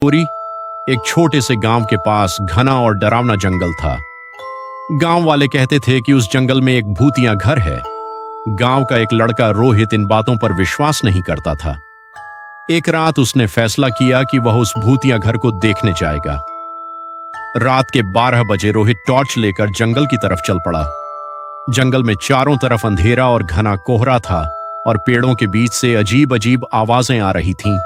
पूरी एक छोटे से गांव के पास घना और डरावना जंगल था। गांव वाले कहते थे कि उस जंगल में एक भूतिया घर है। गांव का एक लड़का रोहित इन बातों पर विश्वास नहीं करता था। एक रात उसने फैसला किया कि वह उस भूतिया घर को देखने जाएगा। रात के 12 बजे रोहित टॉर्च लेकर जंगल की तरफ चल पड़ा। जंगल में चारों तरफ अंधेरा और घना कोहरा था और पेड़ों के बीच से अजीब अजीब आवाजें आ रही थीं।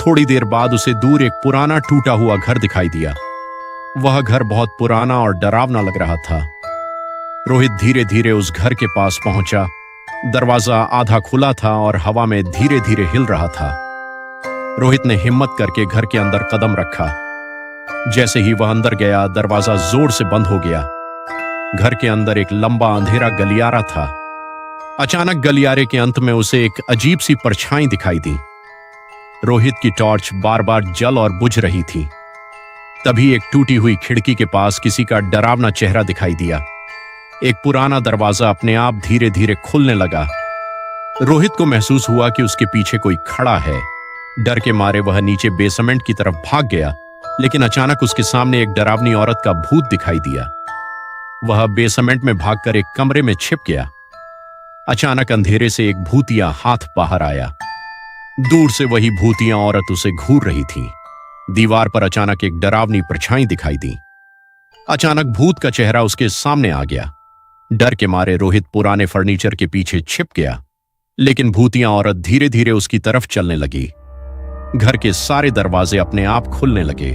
थोड़ी देर बाद उसे दूर एक पुराना टूटा हुआ घर दिखाई दिया। वह घर बहुत पुराना और डरावना लग रहा था। रोहित धीरे धीरे उस घर के पास पहुंचा। दरवाजा आधा खुला था और हवा में धीरे धीरे हिल रहा था। रोहित ने हिम्मत करके घर के अंदर कदम रखा। जैसे ही वह अंदर गया, दरवाजा जोर से बंद हो गया। घर के अंदर एक लंबा अंधेरा गलियारा था। अचानक गलियारे के अंत में उसे एक अजीब सी परछाई दिखाई दी। रोहित की टॉर्च बार बार जल और बुझ रही थी। तभी एक टूटी हुई खिड़की के पास किसी का डरावना चेहरा दिखाई दिया। एक पुराना दरवाजा अपने आप धीरे धीरे खुलने लगा। रोहित को महसूस हुआ कि उसके पीछे कोई खड़ा है। डर के मारे वह नीचे बेसमेंट की तरफ भाग गया, लेकिन अचानक उसके सामने एक डरावनी औरत का भूत दिखाई दिया। वह बेसमेंट में भागकर एक कमरे में छिप गया। अचानक अंधेरे से एक भूतिया हाथ बाहर आया। दूर से वही भूतिया औरत उसे घूर रही थी। दीवार पर अचानक एक डरावनी परछाई दिखाई दी। अचानक भूत का चेहरा उसके सामने आ गया। डर के मारे रोहित पुराने फर्नीचर के पीछे छिप गया, लेकिन भूतिया औरत धीरे धीरे उसकी तरफ चलने लगी। घर के सारे दरवाजे अपने आप खुलने लगे।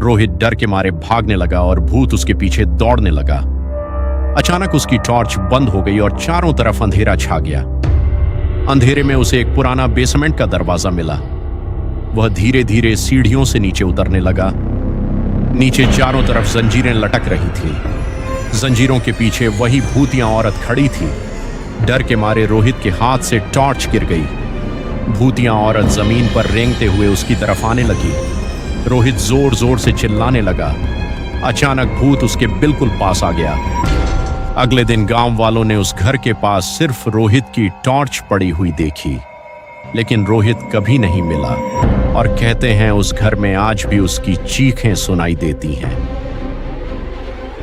रोहित डर के मारे भागने लगा और भूत उसके पीछे दौड़ने लगा। अचानक उसकी टॉर्च बंद हो गई और चारों तरफ अंधेरा छा गया। अंधेरे में उसे एक पुराना बेसमेंट का दरवाजा मिला। वह धीरे धीरे सीढ़ियों से नीचे उतरने लगा। नीचे चारों तरफ जंजीरें लटक रही थी। जंजीरों के पीछे वही भूतिया औरत खड़ी थी। डर के मारे रोहित के हाथ से टॉर्च गिर गई। भूतिया औरत जमीन पर रेंगते हुए उसकी तरफ आने लगी। रोहित जोर जोर से चिल्लाने लगा। अचानक भूत उसके बिल्कुल पास आ गया। अगले दिन गांव वालों ने उस घर के पास सिर्फ रोहित की टॉर्च पड़ी हुई देखी, लेकिन रोहित कभी नहीं मिला और कहते हैं उस घर में आज भी उसकी चीखें सुनाई देती हैं।